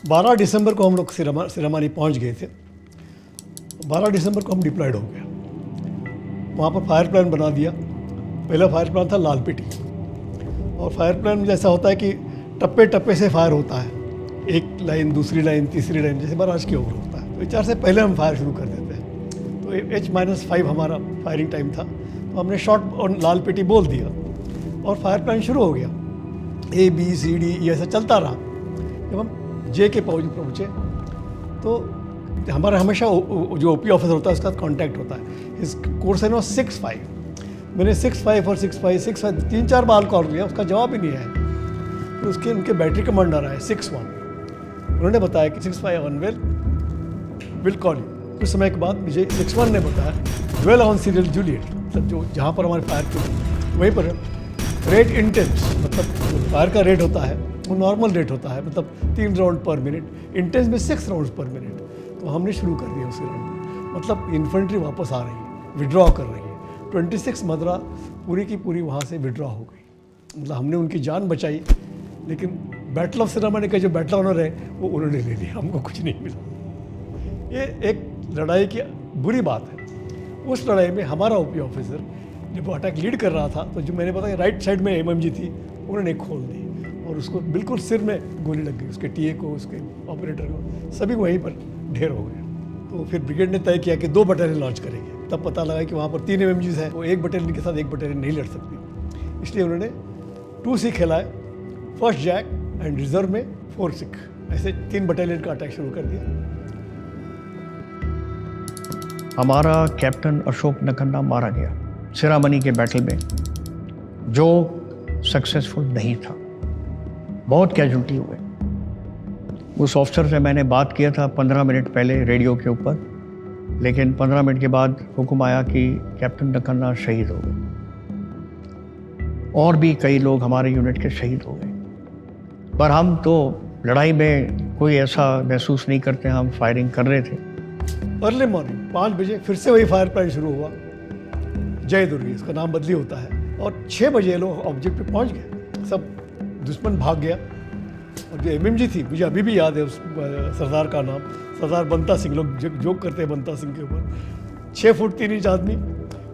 12 दिसंबर को हम लोग सिरामानी पहुंच गए थे। 12 दिसंबर को हम डिप्लॉयड हो गए। वहाँ पर फायर प्लान बना दिया। पहला फायर प्लान था लाल पेटी, और फायर प्लान में जैसा होता है कि टप्पे टप्पे से फायर होता है, एक लाइन, दूसरी लाइन, तीसरी लाइन, जैसे महाराज के ओवर होता है। तो 4 से पहले हम फायर शुरू कर देते हैं। तो H-5 हमारा फायरिंग टाइम था, तो हमने शॉट और लाल पेटी बोल दिया और फायर प्लान शुरू हो गया। A B C D ये ऐसा चलता रहा। जब हम J के पहुँचे तो हमारा हमेशा जो OP ऑफिसर होता है उसका कांटेक्ट होता है। इस कोर्स है ना 6-5। मैंने 6-5 और 6-5 3-4 बार कॉल किया, उसका जवाब ही नहीं आया। फिर उसके उनके बैटरी कमांडर आए 6-1, उन्होंने बताया कि 6-5 विल कॉल यू। कुछ समय के बाद मुझे 6-1 ने बताया ड्वेल ऑन सीरियल जूलियट, मतलब जो जहाँ पर हमारे फायर थी वहीं पर रेट इंटेंस, मतलब फायर का रेट होता है वो नॉर्मल रेट होता है, मतलब 3 राउंड पर मिनट, इंटेंस में 6 राउंड पर मिनट। तो हमने शुरू कर दिया उसी राउंड, मतलब इन्फेंट्री वापस आ रही है, विड्रॉ कर रही है। 26 मदरा पूरी की पूरी वहाँ से विड्रॉ हो गई। मतलब हमने उनकी जान बचाई, लेकिन बैटल ऑफ सिरामानी का जो बैटल ऑनर है वो उन्होंने ले लिया, हमको कुछ नहीं मिला। ये एक लड़ाई की बुरी बात है। उस लड़ाई में हमारा OP ऑफिसर जब वो अटैक लीड कर रहा था, तो जो मैंने बताया राइट साइड में MMG थी, उन्होंने खोल दी और उसको बिल्कुल सिर में गोली लग गई, उसके TA को, उसके ऑपरेटर को, सभी वहीं पर ढेर हो गए। तो फिर ब्रिगेड ने तय किया कि 2 बटालियन लॉन्च करेंगे। तब पता लगा कि वहाँ पर 3 MMGs हैं, वो 1 बटालियन के साथ 1 बटालियन नहीं लड़ सकती, इसलिए उन्होंने 2C खेलाए, फर्स्ट जैक एंड रिजर्व में 4 सिख, ऐसे 3 बटालियन का अटैक शुरू कर दिया। हमारा कैप्टन अशोक नखन्ना मारा गया सिरामनी के बैटल में, जो सक्सेसफुल नहीं था। बहुत कैजुअल्टी हुए। उस ऑफिसर से मैंने बात किया था 15 मिनट पहले रेडियो के ऊपर, लेकिन 15 मिनट के बाद हुक्म आया कि कैप्टन नखन्ना शहीद हो गए। और भी कई लोग हमारे यूनिट के शहीद हो गए। पर हम तो लड़ाई में कोई ऐसा महसूस नहीं करते, हम फायरिंग कर रहे थे। अर्ली मॉर्निंग 5 बजे फिर से वही फायर प्लान शुरू हुआ, जय दुर्गी, इसका नाम बदली होता है। और 6 बजे लोग ऑब्जेक्ट पे पहुंच गए, सब दुश्मन भाग गया। और जो MMG थी, मुझे अभी भी याद है उस सरदार का नाम, सरदार बंता सिंह, लोग जोक करते हैं बंता सिंह के ऊपर। 6 फुट 3 इंच आदमी,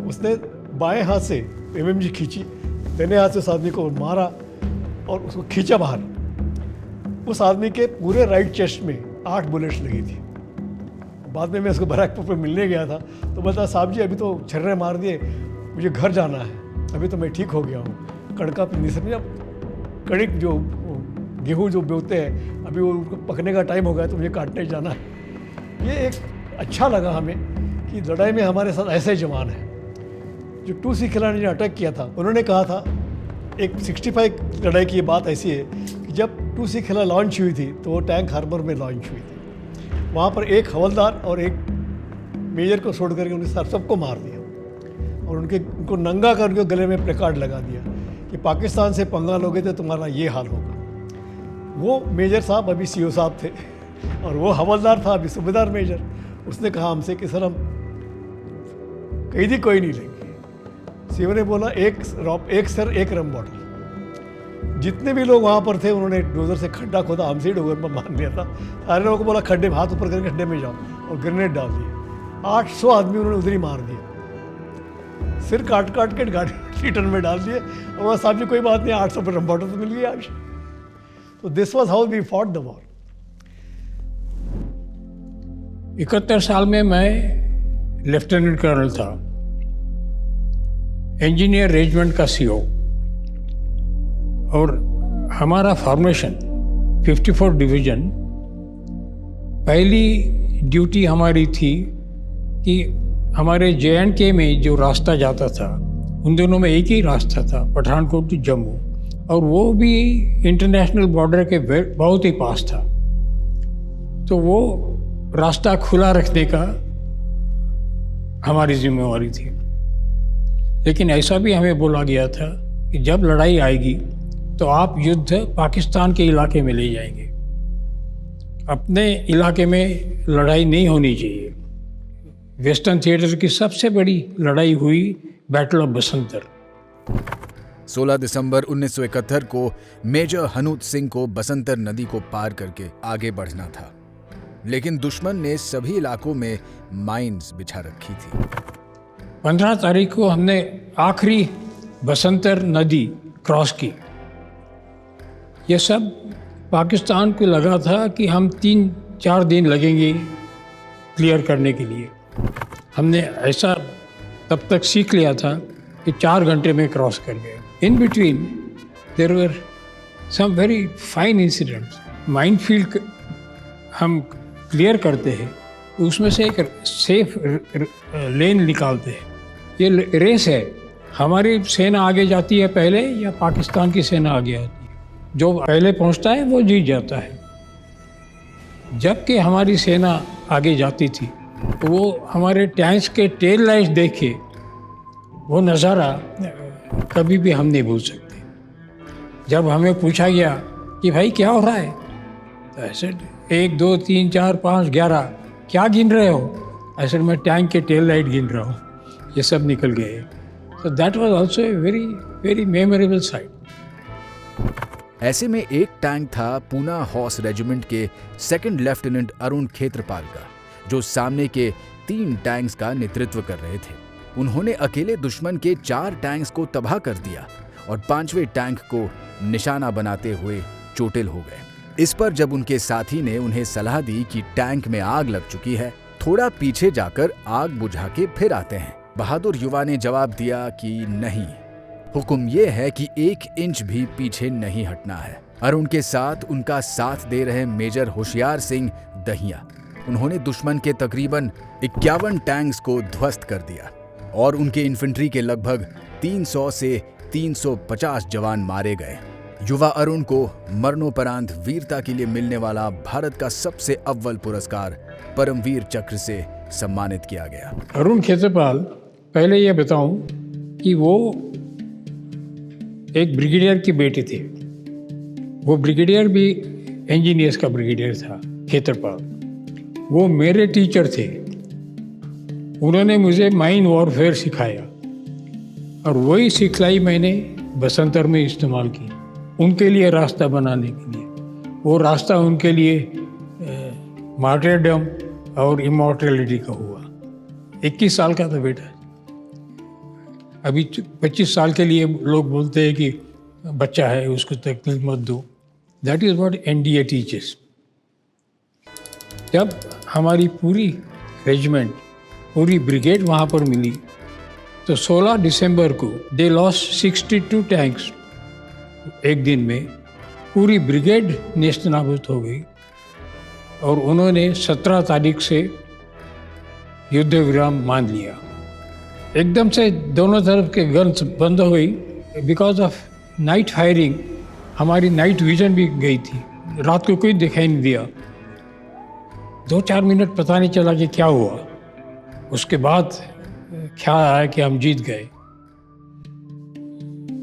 उसने बाएं हाथ से MMG खींची, दाहिने हाथ से उस आदमी को मारा और उसको खींचा बाहर। उस आदमी के पूरे राइट चेस्ट में 8 बुलेट्स लगी थी। बाद में मैं उसको बैरकपुर पर मिलने गया था, तो बोलता साहब जी अभी तो छर्रे मार दिए, मुझे घर जाना है, अभी तो मैं ठीक हो गया हूँ। कणका पिंदी से जब कणिक जो गेहूँ जो बोते हैं, अभी वो उनको पकने का टाइम हो गया, तो मुझे काटने जाना है। ये एक अच्छा लगा हमें कि लड़ाई में हमारे साथ ऐसे जवान हैं। जो 2C खिलाड़ी ने अटैक किया था, उन्होंने कहा था, एक 65 लड़ाई की ये बात ऐसी है कि जब 2C खिला लॉन्च हुई थी तो वो टैंक हार्बर में लॉन्च हुई थी। वहाँ पर एक हवलदार और एक मेजर को छोड़ करके उनके साथ सबको मार दिया और उनको नंगा कर उनके गले में प्लेकार्ड लगा दिया कि पाकिस्तान से पंगा लोगे तो तुम्हारा ये हाल होगा। वो मेजर साहब अभी CO साहब थे और वो हवलदार था अभी सूबेदार मेजर। उसने कहा हमसे कि सर हम कैदी कोई नहीं लेंगे। CO ने बोला एक सर एक रम बॉटल। जितने भी लोग वहाँ पर थे उन्होंने डोजर से खड्डा खोदा, हमसे ही डोजर पर मार लिया था। सारे लोगों को बोला खड्डे में हाथ ऊपर करके खड्डे में जाओ, और ग्रेनेड डाल दिए। 800 आदमी उन्होंने उधर ही मार दिया, सिर काट काट के गाड़ी रिटर्न में डाल दिए। और वह साहब जी कोई बात नहीं, 800 पर बॉटल तो मिल गई आज। तो this was how we fought the war. 71 साल में मैं लेफ्टिनेंट कर्नल था, इंजीनियर रेजिमेंट का CO, और हमारा फॉर्मेशन 54 डिवीज़न। पहली ड्यूटी हमारी थी कि हमारे JNK में जो रास्ता जाता था, उन दोनों में एक ही रास्ता था, पठानकोट टू जम्मू, और वो भी इंटरनेशनल बॉर्डर के बहुत ही पास था। तो वो रास्ता खुला रखने का हमारी जिम्मेवारी थी। लेकिन ऐसा भी हमें बोला गया था कि जब लड़ाई आएगी तो आप युद्ध पाकिस्तान के इलाके में ले जाएंगे, अपने इलाके में लड़ाई नहीं होनी चाहिए। वेस्टर्न थिएटर की सबसे बड़ी लड़ाई हुई बैटल ऑफ बसंतर। 16 दिसंबर 1971 को मेजर हनूत सिंह को बसंतर नदी को पार करके आगे बढ़ना था, लेकिन दुश्मन ने सभी इलाकों में माइंस बिछा रखी थी। 15 तारीख को हमने आखिरी बसंतर नदी क्रॉस की। ये सब पाकिस्तान को लगा था कि हम 3-4 दिन लगेंगे क्लियर करने के लिए। हमने ऐसा तब तक सीख लिया था कि 4 घंटे में क्रॉस कर गए। In between there were some very fine incidents. Minefield हम क्लियर करते हैं, उसमें से एक सेफ लेन निकालते हैं। ये रेस है, हमारी सेना आगे जाती है पहले या पाकिस्तान की सेना आगे आती है। जो पहले पहुंचता है वो जीत जाता है। जबकि हमारी सेना आगे जाती थी तो वो हमारे टैंक्स के टेल लाइट्स देखे, वो नज़ारा कभी भी हम नहीं भूल सकते। जब हमें पूछा गया कि भाई क्या हो रहा है, तो ऐसे 1 2 3 4 5 11 क्या गिन रहे हो? ऐसे मैं टैंक के टेल लाइट गिन रहा हूँ। ये सब निकल गए। So that was also a very, very memorable sight. ऐसे में एक टैंक था पूना हॉर्स रेजिमेंट के 2nd लेफ्टिनेंट अरुण खेत्रपाल का, जो सामने के 3 टैंक्स का नेतृत्व कर रहे थे। उन्होंने अकेले दुश्मन के 4 टैंक्स को तबाह कर दिया और 5वें टैंक को निशाना बनाते हुए चोटिल हो गए। इस पर जब उनके साथी ने उन्हें सलाह दी कि टैंक में आग लग चुकी है, थोड़ा पीछे जाकर आग बुझा के फिर आते हैं, बहादुर युवा ने जवाब दिया कि नहीं, हुक्म यह है कि 1 इंच भी पीछे नहीं हटना है। अरुण के साथ उनका साथ दे रहे मेजर होशियार सिंह दहिया, उन्होंने दुश्मन के तकरीबन 51 टैंक्स को ध्वस्त कर दिया और उनके इन्फेंट्री के लगभग 300 से 350 जवान मारे गए। युवा अरुण को मरणोपरांत वीरता के लिए मिलने वाला भारत का सबसे अव्वल पुरस्कार परमवीर चक्र से सम्मानित किया गया। अरुण खेत्रपाल, पहले ये बताऊं कि वो एक ब्रिगेडियर की बेटी थे। वो ब्रिगेडियर भी इंजीनियर्स का ब्रिगेडियर था, खेत्रपाल। वो मेरे टीचर थे। उन्होंने मुझे माइन वॉरफेयर सिखाया और वही सिखलाई मैंने बसंतर में इस्तेमाल की, उनके लिए रास्ता बनाने के लिए। वो रास्ता उनके लिए मार्टरडम और इमॉर्टैलिटी का हुआ। 21 साल का था बेटा। अभी 25 साल के लिए लोग बोलते हैं कि बच्चा है, उसको तकलीफ मत दो। That is what NDA teachers. जब हमारी पूरी रेजिमेंट, पूरी ब्रिगेड वहाँ पर मिली, तो 16 दिसंबर को दे लॉस्ट 62 टैंक्स। एक दिन में पूरी ब्रिगेड नेस्तनाबूद हो गई और उन्होंने 17 तारीख से युद्ध विराम मान लिया। एकदम से दोनों तरफ के गन्स बंद हो गई। बिकॉज ऑफ नाइट फायरिंग हमारी नाइट विजन भी गई थी, रात को कोई दिखाई नहीं दिया। 2-4 मिनट पता नहीं चला कि क्या हुआ। उसके बाद ख्याल आया कि हम जीत गए,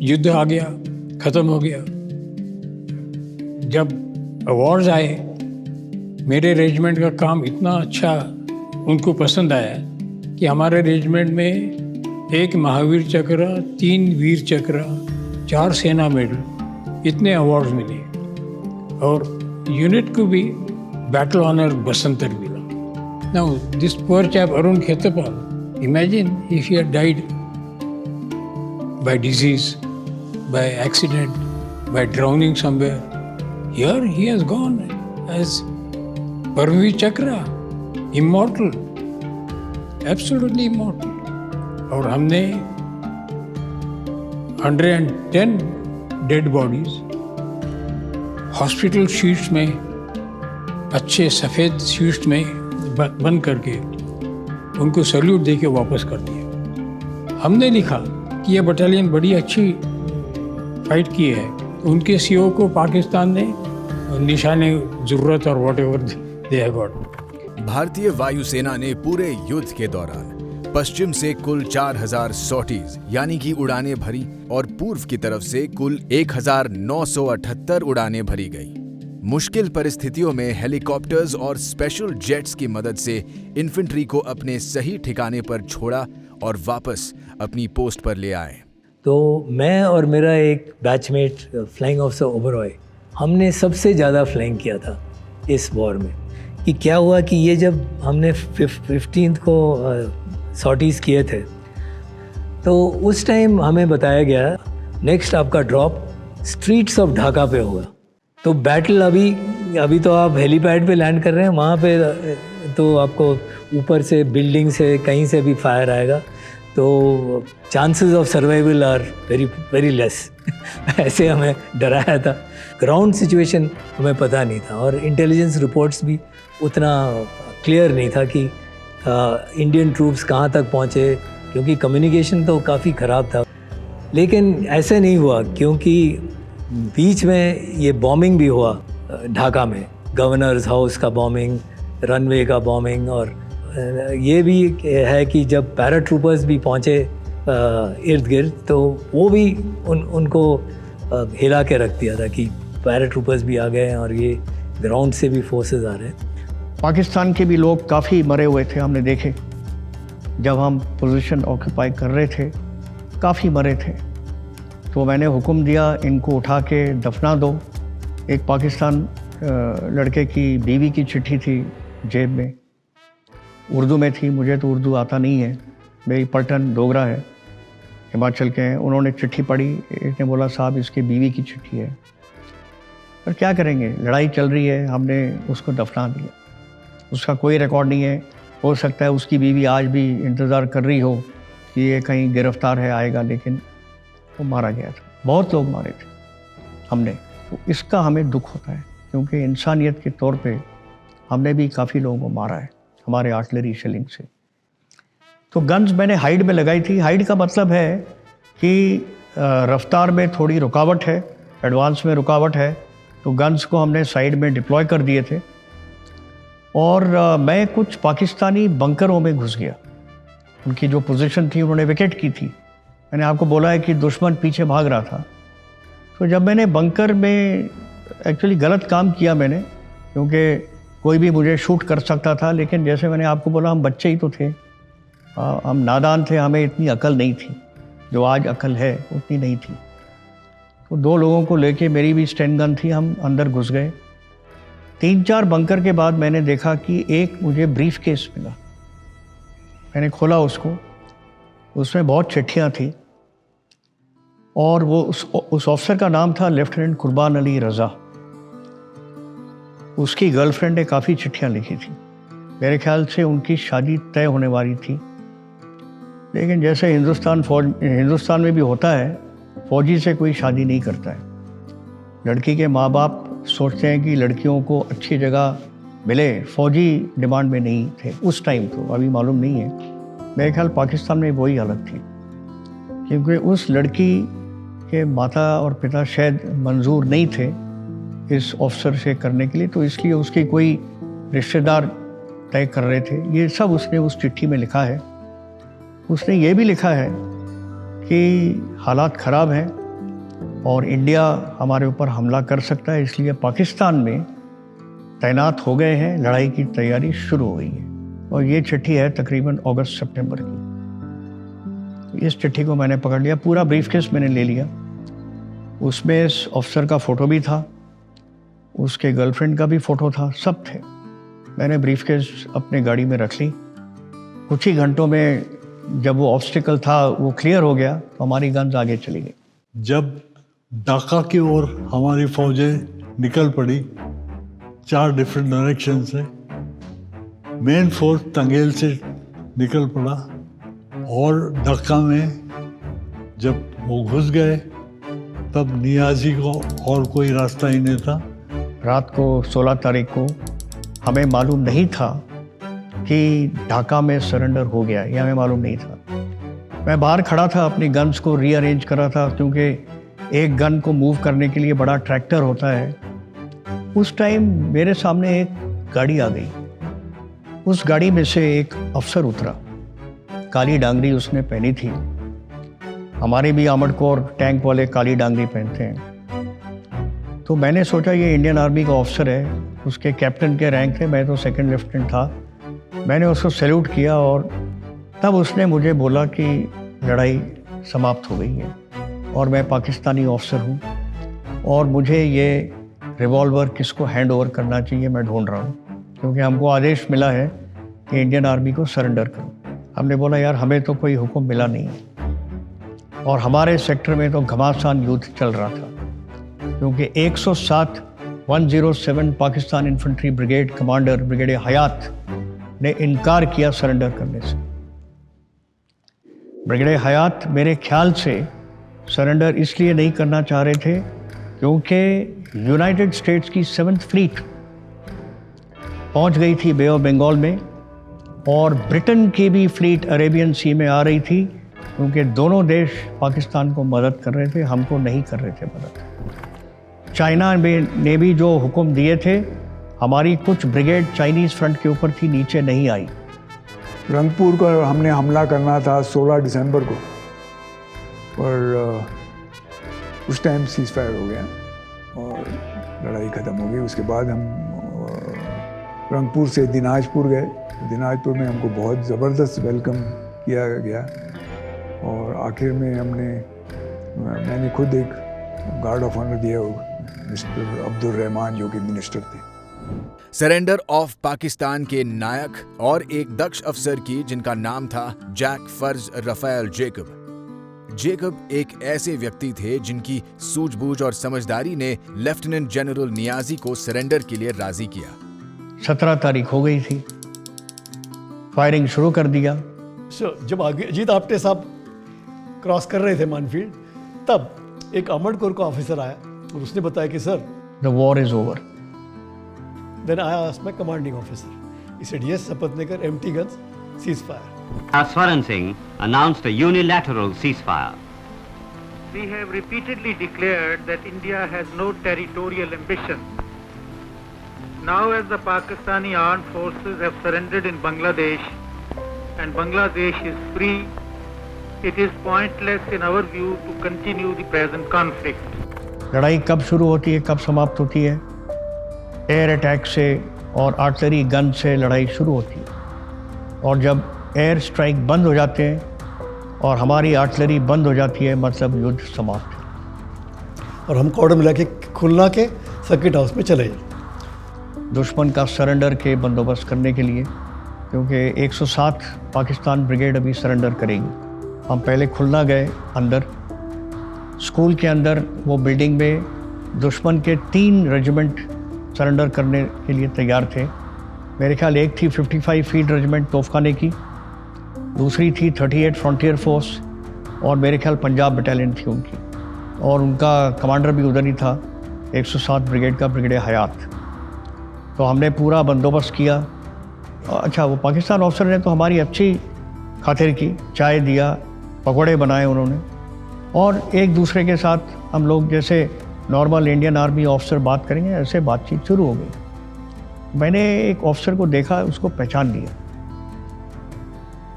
युद्ध आ गया, ख़त्म हो गया। जब अवार्ड्स आए, मेरे रेजिमेंट का काम इतना अच्छा उनको पसंद आया कि हमारे रेजिमेंट में 1 महावीर चक्र, 3 वीर चक्र, 4 सेना मेडल, इतने अवार्ड्स मिले। और यूनिट को भी बैटल ऑनर बसंतर मिला। Now this poor chap Arun Khetrapal, imagine if he had died by disease, by accident, by drowning somewhere. Here he has gone as Paramveer Chakra, immortal, absolutely immortal. और हमने 110 dead bodies hospital sheets में, अच्छे सफ़ेद sheets में बंद करके उनको salute दे के वापस कर दिया। हमने लिखा कि ये बटालियन बड़ी अच्छी फाइट की है। उनके CO को पाकिस्तान ने निशाने ज़रूरत और what ever they have got. भारतीय वायुसेना ने पूरे युद्ध के दौरान पश्चिम से कुल 4000 सॉर्टीज यानी कि उड़ानें भरी और पूर्व की तरफ से कुल 1978 उड़ानें भरी गई। मुश्किल परिस्थितियों में हेलीकॉप्टर्स और स्पेशल जेट्स की मदद से इन्फेंट्री को अपने सही ठिकाने पर छोड़ा और वापस अपनी पोस्ट पर ले आए। तो मैं और मेरा एक बैचमेट फ्लाइंग ऑफिसर ओबरॉय, हमने सबसे ज़्यादा फ्लाइंग किया था इस वॉर में। कि क्या हुआ कि ये जब हमने 15 को सॉर्टीज़ किए थे, तो उस टाइम हमें बताया गया नेक्स्ट आपका ड्रॉप स्ट्रीट्स ऑफ ढाका पे होगा। तो बैटल अभी तो आप हेलीपैड पे लैंड कर रहे हैं, वहाँ पे तो आपको ऊपर से बिल्डिंग से कहीं से भी फायर आएगा, तो chances of survival are very very less. ऐसे हमें डराया था। ग्राउंड सिचुएशन हमें पता नहीं था और इंटेलिजेंस रिपोर्ट्स भी उतना क्लियर नहीं था कि इंडियन ट्रूप्स कहाँ तक पहुँचे, क्योंकि कम्युनिकेशन तो काफ़ी ख़राब था। लेकिन ऐसे नहीं हुआ, क्योंकि बीच में ये बॉम्बिंग भी हुआ ढाका में, गवर्नर्स हाउस का बॉम्बिंग, रनवे का बॉम्बिंग, और ये भी है कि जब पैराट्रूपर्स भी पहुँचे इर्द गिर्द, तो वो भी उनको हिला के रख दिया था कि पैराट्रूपर्स भी आ गए हैं और ये ग्राउंड से भी फोर्सेस आ रहे हैं। पाकिस्तान के भी लोग काफ़ी मरे हुए थे, हमने देखे जब हम पोजीशन ऑक्यूपाई कर रहे थे, काफ़ी मरे थे। तो मैंने हुक्म दिया इनको उठा के दफना दो। एक पाकिस्तान लड़के की बीवी की चिट्ठी थी जेब में, उर्दू में थी, मुझे तो उर्दू आता नहीं है, मेरी पलटन डोगरा है, हिमाचल के हैं। उन्होंने चिट्ठी पढ़ी, एक ने बोला साहब इसकी बीवी की चिट्ठी है। पर क्या करेंगे, लड़ाई चल रही है, हमने उसको दफना दिया। उसका कोई रिकॉर्ड नहीं है, हो सकता है उसकी बीवी आज भी इंतज़ार कर रही हो कि ये कहीं गिरफ्तार है, आएगा, लेकिन वो मारा गया था। बहुत लोग मारे थे हमने, तो इसका हमें दुख होता है, क्योंकि इंसानियत के तौर पे हमने भी काफ़ी लोगों को मारा है हमारे आर्टिलरी शेलिंग से। तो गन्स मैंने हाइड में लगाई थी। हाइड का मतलब है कि रफ्तार में थोड़ी रुकावट है, एडवांस में रुकावट है, तो गन्स को हमने साइड में डिप्लॉय कर दिए थे। और मैं कुछ पाकिस्तानी बंकरों में घुस गया। उनकी जो पोजीशन थी उन्होंने विकेट की थी। मैंने आपको बोला है कि दुश्मन पीछे भाग रहा था। तो जब मैंने बंकर में एक्चुअली गलत काम किया मैंने, क्योंकि कोई भी मुझे शूट कर सकता था, लेकिन जैसे मैंने आपको बोला हम बच्चे ही तो थे, हम नादान थे, हमें इतनी अकल नहीं थी, जो आज अकल है उतनी नहीं थी। तो 2 लोगों को लेके, मेरी भी स्टैंड गन थी, हम अंदर घुस गए। 3-4 बंकर के बाद मैंने देखा कि एक मुझे ब्रीफ केस मिला। मैंने खोला उसको, उसमें बहुत चिट्ठियाँ थी, और वो उस ऑफिसर का नाम था लेफ्टिनेंट कुर्बान अली रज़ा। उसकी गर्लफ्रेंड ने काफ़ी चिट्ठियाँ लिखी थी। मेरे ख्याल से उनकी शादी तय होने वाली थी, लेकिन जैसे हिंदुस्तान में भी होता है, फ़ौजी से कोई शादी नहीं करता है। लड़की के माँ बाप सोचते हैं कि लड़कियों को अच्छी जगह मिले, फ़ौजी डिमांड में नहीं थे उस टाइम, तो अभी मालूम नहीं है। मेरे ख्याल पाकिस्तान में वही हालत थी, क्योंकि उस लड़की के माता और पिता शायद मंजूर नहीं थे इस ऑफिसर से करने के लिए, तो इसलिए उसके कोई रिश्तेदार तय कर रहे थे। ये सब उसने उस चिट्ठी में लिखा है। उसने ये भी लिखा है कि हालात ख़राब हैं और इंडिया हमारे ऊपर हमला कर सकता है, इसलिए पाकिस्तान में तैनात हो गए हैं, लड़ाई की तैयारी शुरू हो गई है। और ये चिट्ठी है तकरीबन अगस्त-सितंबर की। इस चिट्ठी को मैंने पकड़ लिया, पूरा ब्रीफकेस मैंने ले लिया। उसमें इस ऑफिसर का फ़ोटो भी था, उसके गर्लफ्रेंड का भी फ़ोटो था, सब थे। मैंने ब्रीफकेस अपने गाड़ी में रख ली। कुछ ही घंटों में जब वो ऑब्स्टिकल था वो क्लियर हो गया, तो हमारी गन्स आगे चली गई। जब ढाका की ओर हमारी फौजें निकल पड़ी 4 डिफरेंट डायरेक्शन से, मेन फोर्स तंगेल से निकल पड़ा, और ढाका में जब वो घुस गए तब नियाजी को और कोई रास्ता ही नहीं था। रात को 16 तारीख को हमें मालूम नहीं था कि ढाका में सरेंडर हो गया, ये हमें मालूम नहीं था। मैं बाहर खड़ा था, अपनी गन्स को रीअरेंज कर रहा था, क्योंकि एक गन को मूव करने के लिए बड़ा ट्रैक्टर होता है। उस टाइम मेरे सामने एक गाड़ी आ गई। उस गाड़ी में से एक अफसर उतरा, काली डांगरी उसने पहनी थी। हमारे भी आर्मर्ड कोर टैंक वाले काली डांगरी पहनते हैं। तो मैंने सोचा ये इंडियन आर्मी का ऑफिसर है, उसके कैप्टन के रैंक थे, मैं तो सेकंड लेफ्टिनेंट था। मैंने उसको सैल्यूट किया और तब उसने मुझे बोला कि लड़ाई समाप्त हो गई है। और मैं पाकिस्तानी ऑफिसर हूँ और मुझे ये रिवॉल्वर किसको हैंड ओवर करना चाहिए मैं ढूंढ रहा हूँ, क्योंकि हमको आदेश मिला है कि इंडियन आर्मी को सरेंडर करो। हमने बोला यार हमें तो कोई हुक्म मिला नहीं है और हमारे सेक्टर में तो घमासान युद्ध चल रहा था, क्योंकि 107 Pakistan infantry brigade commander brigadier Hayat ने इनकार किया सरेंडर करने से। ब्रिगेडियर हयात मेरे ख्याल से सरेंडर इसलिए नहीं करना चाह रहे थे क्योंकि यूनाइटेड स्टेट्स की 7th फ्लीट पहुंच गई थी बे ऑफ बंगाल में और ब्रिटेन की भी फ्लीट अरेबियन सी में आ रही थी, क्योंकि दोनों देश पाकिस्तान को मदद कर रहे थे, हमको नहीं कर रहे थे मदद। चाइना ने भी जो हुक्म दिए थे, हमारी कुछ ब्रिगेड चाइनीज़ फ्रंट के ऊपर थी, नीचे नहीं आई। रंगपुर को हमने हमला करना था 16 दिसंबर को, और उस टाइम सीज़ फायर हो गया और लड़ाई ख़त्म हो गई। उसके बाद हम रंगपुर से दिनाजपुर गए। दिनाजपुर में हमको बहुत ज़बरदस्त वेलकम किया गया और आखिर में मैंने खुद एक गार्ड ऑफ ऑनर दिया मिस्टर अब्दुल रहमान जो कि मिनिस्टर थे। सरेंडर ऑफ पाकिस्तान के नायक और एक दक्ष अफसर की जिनका नाम था जैक फर्ज रफेल जेकब एक ऐसे व्यक्ति थे जिनकी सूझबूझ और समझदारी ने लेफ्टिनेंट जनरल नियाजी को सरेंडर के लिए राजी किया। 17 तारीख हो गई थी, फायरिंग शुरू कर दिया। जब आगे अजीत आप्टे साहब क्रॉस कर रहे थे मानफील्ड, तब एक अमर कोर का ऑफिसर आया और उसने बताया कि sir the war is over. Then I asked my commanding officer, he said yes Saptanekar, empty guns, cease fire. Swaran Singh announced a unilateral ceasefire. We have repeatedly declared that India has no territorial ambition. Now as the Pakistani armed forces have surrendered in Bangladesh and Bangladesh is free, it is pointless in our view to continue the present conflict. लड़ाई कब शुरू होती है, कब समाप्त होती है? Air attack से और आर्टिलरी गन से लड़ाई शुरू होती है, और जब एयर स्ट्राइक बंद हो जाते हैं और हमारी आर्टिलरी बंद हो जाती है, मतलब युद्ध समाप्त है। और हम कॉर्डर मिला के खुलना के सर्किट हाउस में चले दुश्मन का सरेंडर के बंदोबस्त करने के लिए, क्योंकि 107 पाकिस्तान ब्रिगेड अभी सरेंडर करेगी। हम पहले खुलना गए अंदर, स्कूल के अंदर वो बिल्डिंग में दुश्मन के 3 रेजिमेंट सरेंडर करने के लिए तैयार थे। मेरे ख्याल एक थी 55 फील्ड रेजिमेंट तोफखाने की, दूसरी थी 38 फ्रंटियर फोर्स और मेरे ख्याल पंजाब बटालियन थी उनकी, और उनका कमांडर भी उधर ही था 107 ब्रिगेड का ब्रिगेडियर हयात। तो हमने पूरा बंदोबस्त किया। अच्छा, वो पाकिस्तान ऑफिसर ने तो हमारी अच्छी खातिर की, चाय दिया, पकौड़े बनाए उन्होंने, और एक दूसरे के साथ हम लोग जैसे नॉर्मल इंडियन आर्मी ऑफिसर बात करेंगे ऐसे बातचीत शुरू हो गई। मैंने एक ऑफिसर को देखा, उसको पहचान लिया,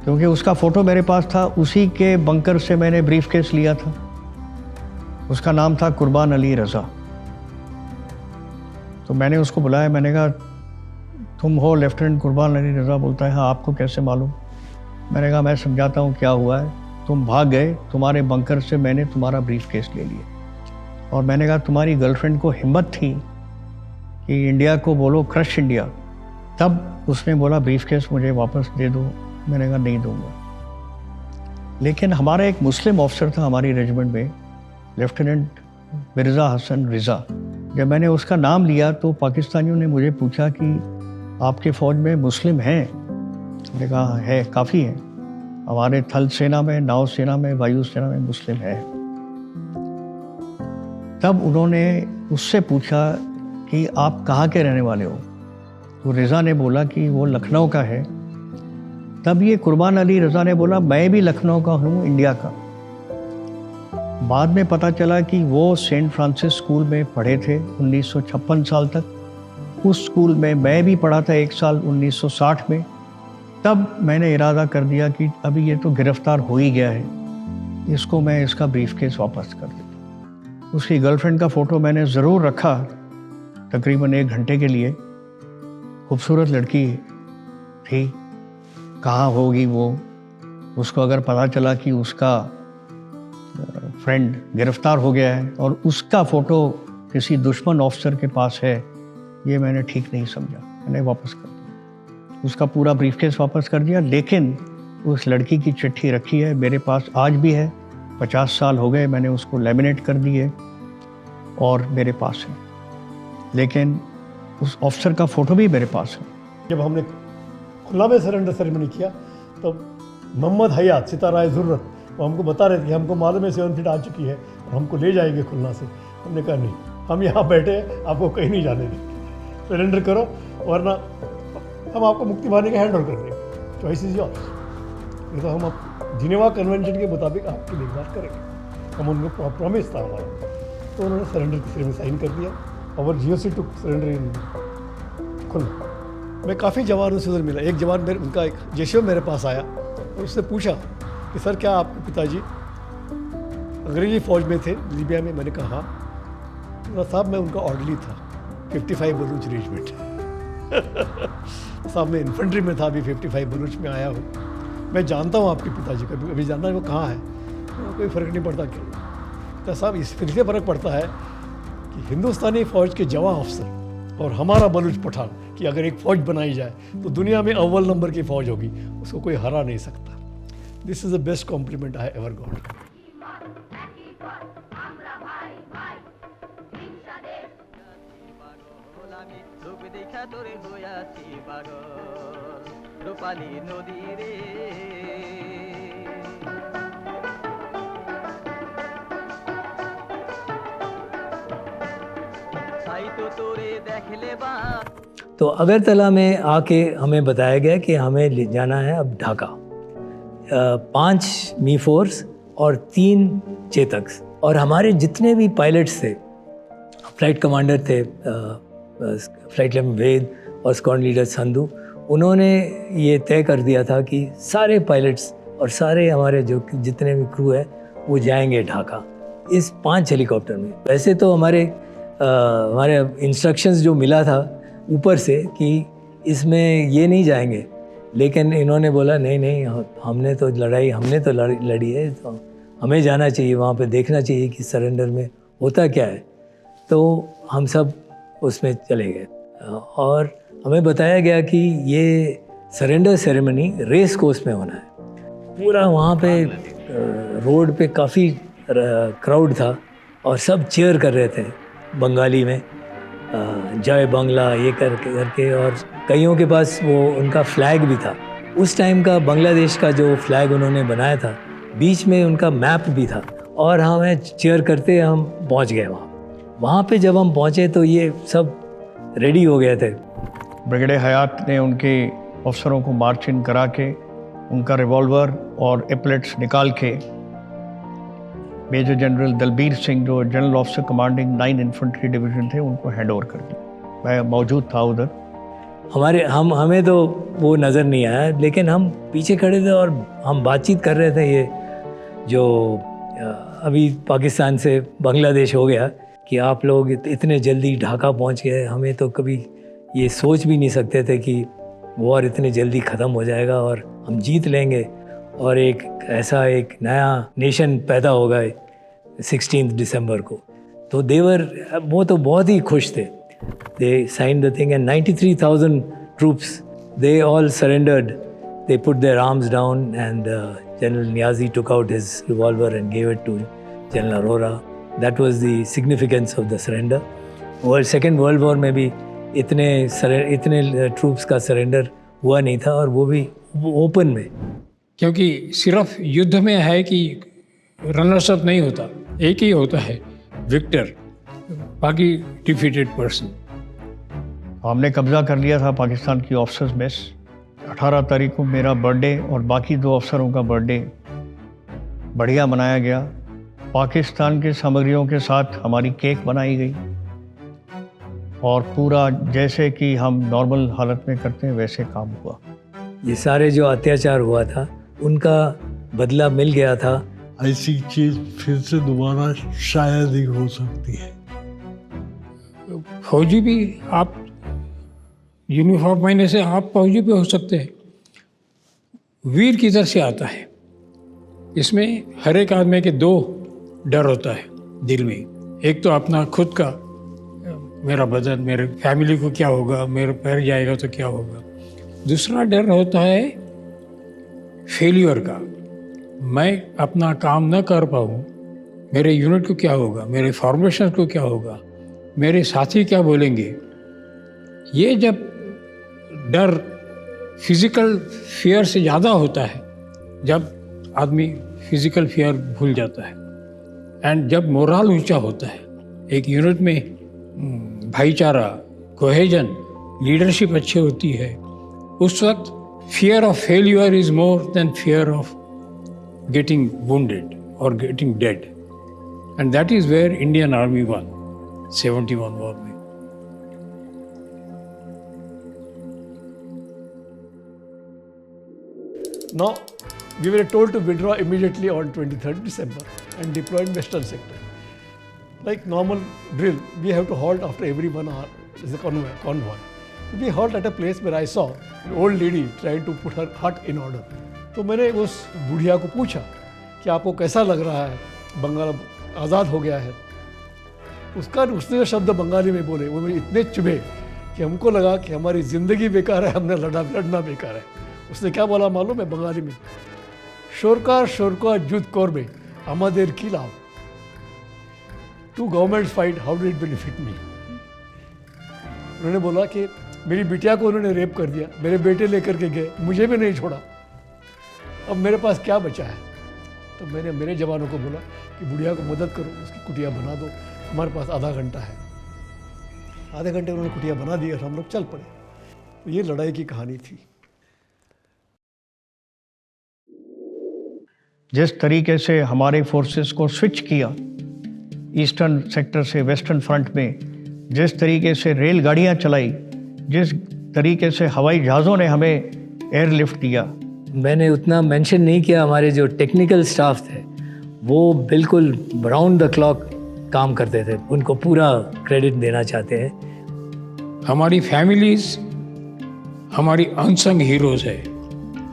क्योंकि उसका फ़ोटो मेरे पास था, उसी के बंकर से मैंने ब्रीफ केस लिया था। उसका नाम था कुर्बान अली रज़ा। तो मैंने उसको बुलाया, मैंने कहा तुम हो लेफ्टिनेंट कुर्बान अली रज़ा? बोलता है हाँ, आपको कैसे मालूम? मैंने कहा मैं समझाता हूँ क्या हुआ है। तुम भाग गए, तुम्हारे बंकर से मैंने तुम्हारा ब्रीफ केस ले लिया, और मैंने कहा तुम्हारी गर्लफ्रेंड को हिम्मत थी कि इंडिया को बोलो क्रश इंडिया, तब उसने बोला ब्रीफ केस मुझे वापस दे दो। मैंने कहा नहीं दूंगा। लेकिन हमारा एक मुस्लिम ऑफिसर था हमारी रेजिमेंट में, लेफ्टिनेंट मिर्ज़ा हसन रिज़ा। जब मैंने उसका नाम लिया तो पाकिस्तानियों ने मुझे पूछा कि आपके फ़ौज में मुस्लिम हैं? मैंने कहा है, काफ़ी हैं, हमारे थल सेना में, नाव सेना में, वायु सेना में मुस्लिम है। तब उन्होंने उससे पूछा कि आप कहाँ के रहने वाले हो? तो रिज़ा ने बोला कि वो लखनऊ का है। तब ये कुर्बान अली रज़ा ने बोला मैं भी लखनऊ का हूँ, इंडिया का। बाद में पता चला कि वो सेंट फ्रांसिस स्कूल में पढ़े थे 1956 साल तक। उस स्कूल में मैं भी पढ़ा था 1 साल 1960 में। तब मैंने इरादा कर दिया कि अभी ये तो गिरफ्तार हो ही गया है, इसको मैं इसका ब्रीफ केस वापस कर देता। उसकी गर्लफ्रेंड का फ़ोटो मैंने ज़रूर रखा तकरीबन 1 घंटे के लिए। खूबसूरत लड़की थी, कहाँ होगी वो, उसको अगर पता चला कि उसका फ्रेंड गिरफ्तार हो गया है और उसका फ़ोटो किसी दुश्मन ऑफिसर के पास है, ये मैंने ठीक नहीं समझा। मैंने वापस कर दिया, उसका पूरा ब्रीफकेस वापस कर दिया। लेकिन उस लड़की की चिट्ठी रखी है मेरे पास, आज भी है। 50 साल हो गए, मैंने उसको लेमिनेट कर दी है और मेरे पास है। लेकिन उस ऑफिसर का फ़ोटो भी मेरे पास है। जब हमने खुला में सरेंडर सेरेमनी किया तब मोहम्मद हयात सितारा ज़ुर्रत वो हमको बता रहे थे कि हमको मालूम है 7 फीट आ चुकी है और हमको ले जाएंगे खुलना से। हमने कहा नहीं, हम यहाँ बैठे हैं, आपको कहीं नहीं जाने देंगे, सरेंडर करो वरना हम आपको मुक्ति पाने का हैंड ओवर कर देंगे, चॉइस इज योर्स। नहीं तो हम जिनेवा कन्वेंशन के मुताबिक आपकी देखभाल करेंगे, हम उनको प्रॉमिस था हमारा। तो उन्होंने सरेंडर की में साइन कर दिया और GOC टू सरेंडर इन खुलना। मैं काफ़ी जवानों से उधर मिला। एक जवान मेरे उनका एक जेशो मेरे पास आया और उससे पूछा कि सर क्या आपके पिताजी अंग्रेजी फ़ौज में थे लीबिया में? मैंने कहा हाँ। तो साहब मैं उनका ऑर्डरली था 55 बलूच रेजिमेंट साहब मैं इन्फेंट्री में था, अभी 55 बलूच में आया हूँ। मैं जानता हूँ आपके पिताजी का, अभी जानना है वो कहाँ है। कोई फ़र्क नहीं पड़ता क्यों? तो साहब इस फिर से फ़र्क पड़ता है कि हिंदुस्तानी फ़ौज के जवान अफसर और हमारा बलूच पठान कि अगर एक फ़ौज बनाई जाए तो दुनिया में अव्वल नंबर की फ़ौज होगी, उसको कोई हरा नहीं सकता। This is the best compliment I ever got. तो अगरतला में आके हमें बताया गया कि हमें ले जाना है अब ढाका। 5 मी-4s और 3 चेतक्स और हमारे जितने भी पायलट्स थे, फ्लाइट कमांडर थे फ्लाइट लेफ्टिनेंट वेद और स्क्वाड्रन लीडर संधू, उन्होंने ये तय कर दिया था कि सारे पायलट्स और सारे हमारे जो जितने भी क्रू है वो जाएंगे ढाका इस 5 हेलीकॉप्टर में। वैसे तो हमारे इंस्ट्रक्शंस जो मिला था ऊपर से कि इसमें ये नहीं जाएंगे, लेकिन इन्होंने बोला नहीं हमने तो लड़ी है, तो हमें जाना चाहिए, वहाँ पे देखना चाहिए कि सरेंडर में होता क्या है। तो हम सब उसमें चले गए और हमें बताया गया कि ये सरेंडर सेरेमनी रेस कोर्स में होना है। पूरा वहाँ पे रोड पे काफ़ी क्राउड था और सब चीयर कर रहे थे बंगाली में, जय बांग्ला ये करके और कईयों के पास वो उनका फ्लैग भी था। उस टाइम का बांग्लादेश का जो फ्लैग उन्होंने बनाया था, बीच में उनका मैप भी था और हमें चीयर करते हम पहुंच गए वहाँ पे जब हम पहुँचे तो ये सब रेडी हो गए थे। ब्रिगेडियर हयात ने उनके अफसरों को मार्च इन करा के उनका रिवॉल्वर और एपलेट्स निकाल के मेजर जनरल दलबीर सिंह जो general officer commanding 9 infantry division थे उनको हैंड ओवर कर दिया। मैं मौजूद था उधर। हमें तो वो नज़र नहीं आया, लेकिन हम पीछे खड़े थे और हम बातचीत कर रहे थे। ये जो अभी पाकिस्तान से बांग्लादेश हो गया कि आप लोग इतने जल्दी ढाका पहुंच गए, हमें तो कभी ये सोच भी नहीं सकते थे कि वॉर इतनी जल्दी ख़त्म हो जाएगा और हम जीत लेंगे और एक ऐसा एक नया नेशन पैदा होगा 16 दिसंबर को। तो वो तो बहुत ही खुश थे। They sign the thing and 93,000 troops they all surrendered. They put their arms down and general Niazi took out his revolver and gave it to general Arora. That was the significance of the surrender. Second world war में भी इतने troops का surrender हुआ नहीं था और वो भी ओपन में, क्योंकि सिर्फ युद्ध में है कि रनर्स अप नहीं होता, एक ही होता है विक्टर, बाकी डिफीटेड पर्सन। हमने कब्जा कर लिया था पाकिस्तान की ऑफिसर्स मेस। 18 तारीख को मेरा बर्थडे और बाकी 2 अफसरों का बर्थडे बढ़िया मनाया गया। पाकिस्तान के सामग्रियों के साथ हमारी केक बनाई गई और पूरा जैसे कि हम नॉर्मल हालत में करते हैं वैसे काम हुआ। ये सारे जो अत्याचार हुआ था उनका बदला मिल गया था। ऐसी चीज़ फिर से दोबारा शायद ही हो सकती है। फौजी भी, आप यूनिफॉर्म पहनने से आप फौजी भी हो सकते हैं। वीर किधर से आता है? इसमें हर एक आदमी के 2 डर होता है दिल में। एक तो अपना खुद का, मेरा बदन, मेरे फैमिली को क्या होगा, मेरे पैर जाएगा तो क्या होगा। दूसरा डर होता है फेलियर का, मैं अपना काम न कर पाऊँ, मेरे यूनिट को क्या होगा, मेरे फॉर्मेशन को क्या होगा, मेरे साथी क्या बोलेंगे। ये जब डर फिजिकल फियर से ज़्यादा होता है, जब आदमी फिजिकल फियर भूल जाता है, एंड जब मोरल ऊंचा होता है, एक यूनिट में भाईचारा, कोहेजन, लीडरशिप अच्छी होती है, उस वक्त fear of failure is more than fear of getting wounded or getting dead, and that is where Indian army won 71 war में। Now, we were told to withdraw immediately on 23rd December and deploy in Western sector. Like normal drill, we have to halt after every 1 hour as a convoy. So we halt at a place where I saw an old lady trying to put her hut in order. तो मैंने उस बुढ़िया को पूछा कि आपको कैसा लग रहा है, बंगाल आज़ाद हो गया है। उसने जो शब्द बंगाली में बोले वो मुझे इतने चुभे कि हमको लगा कि हमारी ज़िंदगी बेकार है, हमने लड़ना बेकार है। उसने क्या बोला मालूम है बंगाली में? सरकार युद्ध करबे आमादेर की लाभ, two governments fight, how did it benefit me. उन्होंने बोला कि मेरी बिटिया को उन्होंने रेप कर दिया, मेरे बेटे लेकर के गए, मुझे भी नहीं छोड़ा, अब मेरे पास क्या बचा है। तो मैंने मेरे जवानों को बोला कि बुढ़िया को मदद करो, उसकी कुटिया बना दो, हमारे पास आधा घंटा है। आधे घंटे उन्होंने कुटिया बना दी और हम लोग चल पड़े। तो ये लड़ाई की कहानी थी। जिस तरीके से हमारे फोर्सेस को स्विच किया ईस्टर्न सेक्टर से वेस्टर्न फ्रंट में, जिस तरीके से रेलगाड़ियां चलाई, जिस तरीके से हवाई जहाज़ों ने हमें एयरलिफ्ट दिया। मैंने उतना मेंशन नहीं किया, हमारे जो टेक्निकल स्टाफ थे वो बिल्कुल राउंड द क्लॉक काम करते थे, उनको पूरा क्रेडिट देना चाहते हैं। हमारी फैमिलीज हमारी अनसंग हीरोज़ है।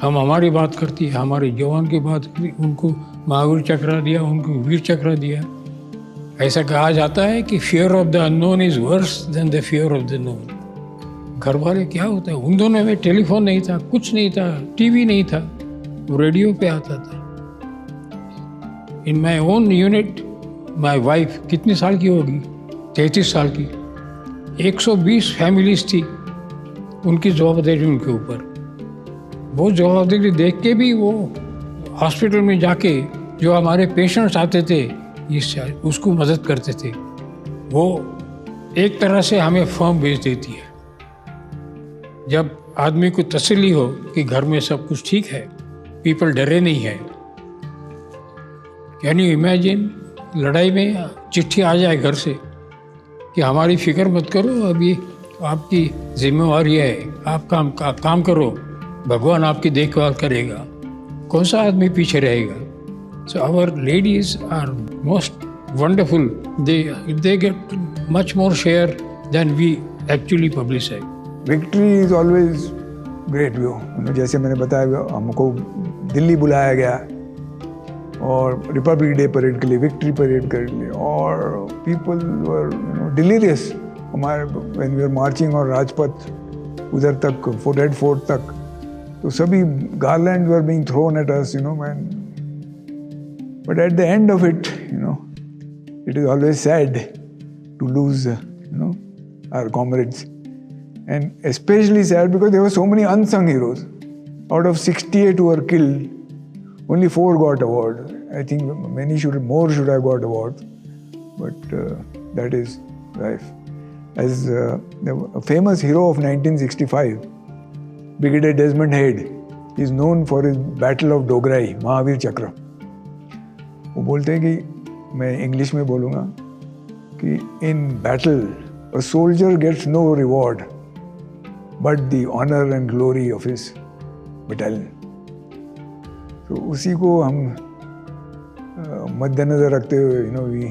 हम हमारी बात करती है, हमारे जवान की बात करती, उनको महावीर चक्र दिया, उनको वीर चक्र दिया। ऐसा कहा जाता है कि fear of the unknown is worse than the fear of the known. घर वाले क्या होता है, उन दोनों में टेलीफोन नहीं था, कुछ नहीं था, टीवी नहीं था, वो रेडियो पे आता था। In my own unit my wife कितनी साल की होगी, 33 साल की, 120 फैमिलीज थी, उनकी जवाबदेरी उनके ऊपर। वो जवाबदेरी देख के भी वो हॉस्पिटल में जाके जो हमारे पेशेंट्स आते थे उसको मदद करते थे। वो एक तरह से हमें फॉर्म भेज देती है। जब आदमी को तसल्ली हो कि घर में सब कुछ ठीक है, पीपल डरे नहीं है। कैन यू इमेजिन, लड़ाई में चिट्ठी आ जाए घर से कि हमारी फिक्र मत करो, अभी आपकी जिम्मेवारी है, आप काम करो, भगवान आपकी देखभाल करेगा। कौन सा आदमी पीछे रहेगा? So our ladies are most wonderful, they get much more share than we actually publicise. Victory is always great view. जैसे मैंने बताया, हमको दिल्ली बुलाया गया और रिपब्लिक डे परेड के लिए, विक्ट्री परेड के लिए, और पीपल वर डिलीरियस। हमारे व्हेन वी आर मार्चिंग और राजपथ उधर तक, रेड फोर्ट तक, तो सभी garland were being thrown at us, man. But at the end of it, it is always sad to lose, our comrades, and especially sad because there were so many unsung heroes. Out of 68 who were killed, only 4 got awards. I think many more should have got awards, but that is life. As a famous hero of 1965, Brigadier Desmond Head, is known for his Battle of Dograi, Mahavir चक्र। वो बोलते हैं कि, मैं English में बोलूँगा कि in battle a soldier gets no reward but the honour and glory of his battalion. तो उसी को हम मद्देनजर रखते हुए वी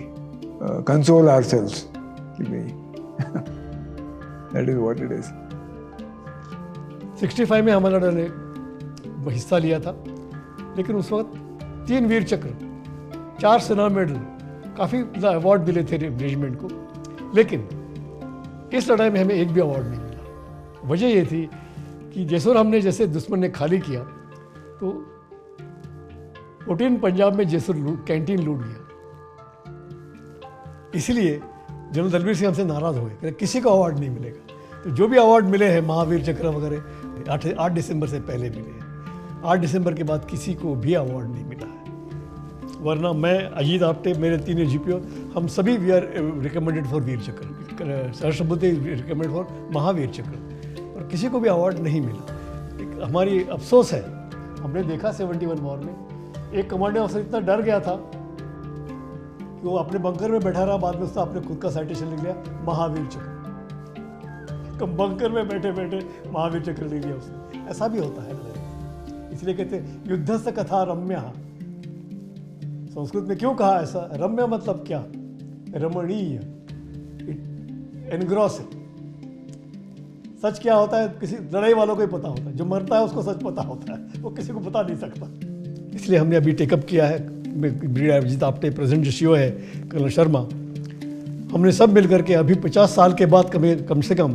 कंसोल आवरसेल्व्स कि भाई that is what it is. 65 में हमारा ने हिस्सा लिया था, लेकिन उस वक्त 3 वीर चक्र, 4 सेना मेडल काफ़ी अवार्ड मिले थे रेजिमेंट को, लेकिन इस लड़ाई में हमें एक भी अवार्ड नहीं मिला। वजह ये थी कि जैसोर हमने जैसे दुश्मन ने खाली किया तो 14 पंजाब में जैसोर कैंटीन लूट गया। इसलिए जनरल दलबीर सिंह हमसे नाराज़ हो गए, किसी को अवार्ड नहीं मिलेगा। तो जो भी अवार्ड मिले हैं महावीर चक्र वगैरह 8 दिसंबर से पहले मिले हैं। 8 दिसंबर के बाद किसी को भी अवार्ड नहीं मिला है। वरना मैं, अजीत आप्टे, मेरे 3 जीपीओ, हम सभी वी आर रिकमेंडेड फॉर वीर चक्र, सहस्त्रबुद्धे रिकमेंडेड फॉर महावीर चक्र, और किसी को भी अवार्ड नहीं मिला। एक हमारी अफसोस है, हमने देखा 71 वॉर में एक कमांडिंग ऑफिसर इतना डर गया था कि वो अपने बंकर में बैठा रहा, बाद में उसने अपने खुद का साइटेशन लिख लिया महावीर चक्र। बंकर में बैठे बैठे महावीर चक्र लिख लिया उसने। ऐसा भी होता है, इसलिए कहते हैं युद्धस्य कथा रम्या। संस्कृत में क्यों कहा ऐसा? रम्य मतलब क्या? रमणीय, एनग्रॉसिंग। सच क्या होता है किसी लड़ाई वालों को ही पता होता है, जो मरता है उसको सच पता होता है, वो किसी को बता नहीं सकता। इसलिए हमने अभी टेकअप किया है, ब्रिगेडियर अभिजीत आप्टे, प्रेजेंट जो सीओ है कर्नल शर्मा, हमने सब मिलकर के अभी 50 साल के बाद कम से कम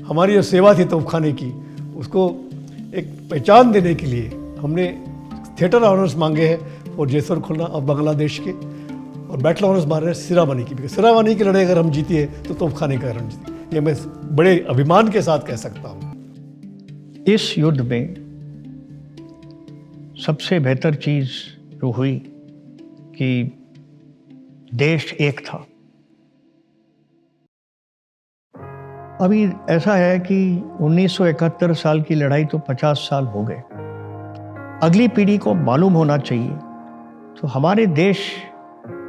हमारी जो सेवा थी तोपखाने की, उसको एक पहचान देने के लिए हमने थिएटर ऑनर्स मांगे हैं और जैसोर खुलना और बांग्लादेश के, और बैटल ऑनर्स मार रहे हैं सिरावानी की। सिरावानी की लड़ाई अगर हम जीती है तो तोपखाने का रण जीती, ये मैं बड़े अभिमान के साथ कह सकता हूँ। इस युद्ध में सबसे बेहतर चीज़ जो हुई कि देश एक था। अभी ऐसा है कि 1971 साल की लड़ाई तो 50 साल हो गए। अगली पीढ़ी को मालूम होना चाहिए, तो हमारे देश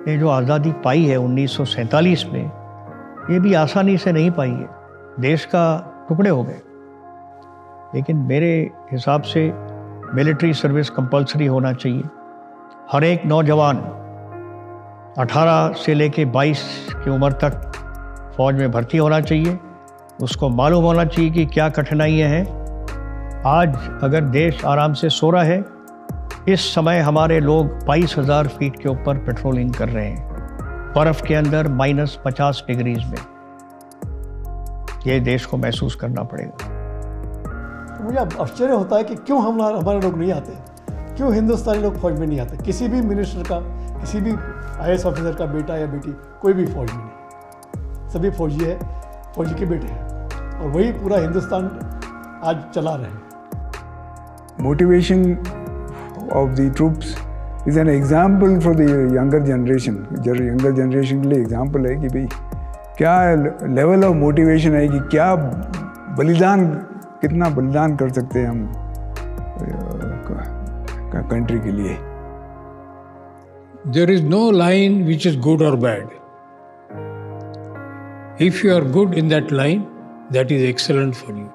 ने जो आज़ादी पाई है 1947 में, ये भी आसानी से नहीं पाई है। देश का टुकड़े हो गए। लेकिन मेरे हिसाब से मिलिट्री सर्विस कंपलसरी होना चाहिए। हर एक नौजवान 18 से लेके 22 की उम्र तक फौज में भर्ती होना चाहिए। उसको मालूम होना चाहिए कि क्या कठिनाइयाँ हैं। आज अगर देश आराम से सो रहा है, इस समय हमारे लोग 22,000 फीट के ऊपर पेट्रोलिंग कर रहे हैं, बर्फ़ के अंदर -50 डिग्रीज में। ये देश को महसूस करना पड़ेगा। मुझे आश्चर्य होता है कि क्यों हमारे लोग नहीं आते, क्यों हिंदुस्तानी लोग फौज में नहीं आते। किसी भी मिनिस्टर का, किसी भी IAS ऑफिसर का बेटा या बेटी, कोई भी फौज में नहीं। सभी फौजी है, फौजी के बेटे हैं, और वही पूरा हिंदुस्तान आज चला रहे हैं। Motivation of the troops is an example for the younger generation. Younger generation के लिए एग्जाम्पल है कि भाई क्या लेवल ऑफ मोटिवेशन है, कि क्या बलिदान, कितना बलिदान कर सकते हैं हम कंट्री के लिए। There is no line which is good or bad. If you are good in that line, that is excellent for you.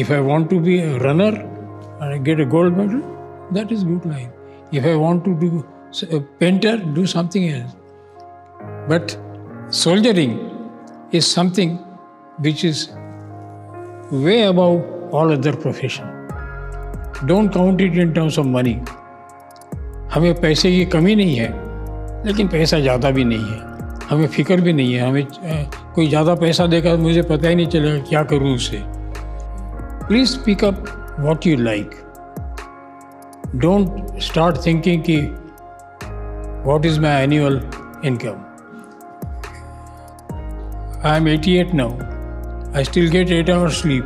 If I want to be a runner and I get a gold medal, that is good line. If I want to do a painter, do something else. But soldiering is something which is way above all other profession. Don't count it in terms of money. हमें पैसे की कमी नहीं है, लेकिन पैसा ज़्यादा भी नहीं है। हमें फिक्र भी नहीं है, हमें कोई ज़्यादा पैसा देगा मुझे पता ही नहीं चलेगा क्या करूँ उससे। Please speak up what you like. Don't start thinking कि what is my annual income. I am 88 now. I still get 8 hours sleep.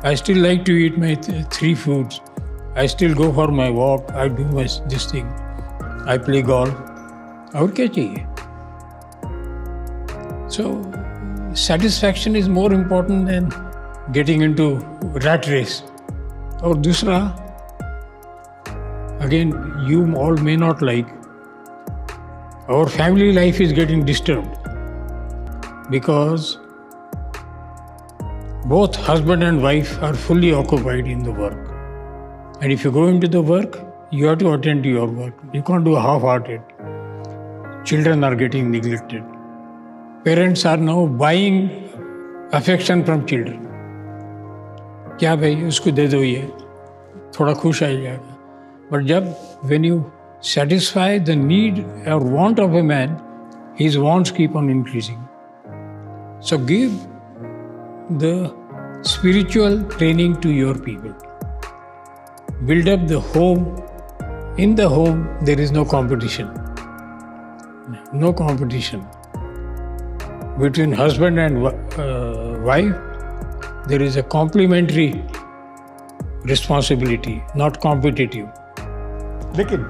I still like to eat my 3 foods. I still go for my walk. I do this thing. I play golf. और क्या चाहिए? So satisfaction is more important than getting into rat race. और दूसरा, again, you all may not like, our family life is getting disturbed because both husband and wife are fully occupied in the work. And if you go into the work, you have to attend to your work. You can't do half-hearted. Children are getting neglected. Parents are now buying affection from children. क्या भाई उसको दे दो, ये थोड़ा खुश आ जाएगा। But जब when you satisfy the need or want of a man, his wants keep on increasing. So give the spiritual training to your people. Build up the home. In the home, there is no competition. No competition. Between husband and wife, there is a complementary responsibility, not competitive. लेकिन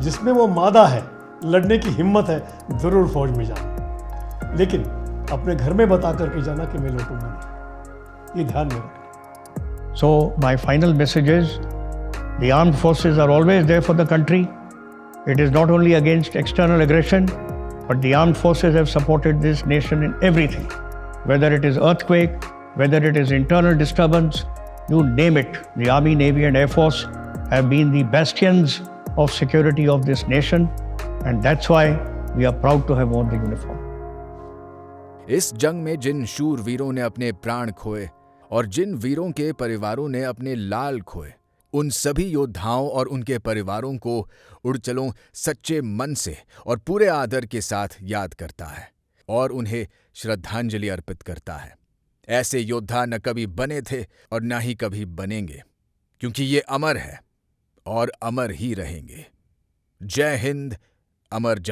जिसमें वो मादा है, लड़ने की हिम्मत है, ज़रूर फौज में जाना, लेकिन अपने घर में बता करके जाना कि मैं लौटूंगा नहीं, ये ध्यान में रखना। So my final message is, the armed forces are always there for the country. It is not only against external aggression, but the armed forces have supported this nation in everything. Whether it is earthquake, whether it is internal disturbance, you name it, the Army, Navy and Air Force have been the bastions of security of this nation, and that's why we are proud to have worn the uniform. इस जंग में जिन शूरवीरों ने अपने प्राण खोए और जिन वीरों के परिवारों ने अपने लाल खोए, उन सभी योद्धाओं और उनके परिवारों को उड़चलों सच्चे मन से और पूरे आदर के साथ याद करता है और उन्हें श्रद्धांजलि अर्पित करता है। ऐसे योद्धा न कभी बने थे और न ही कभी बनेंगे, क्योंकि ये अमर है और अमर ही रहेंगे। जय हिंद, अमर जवान।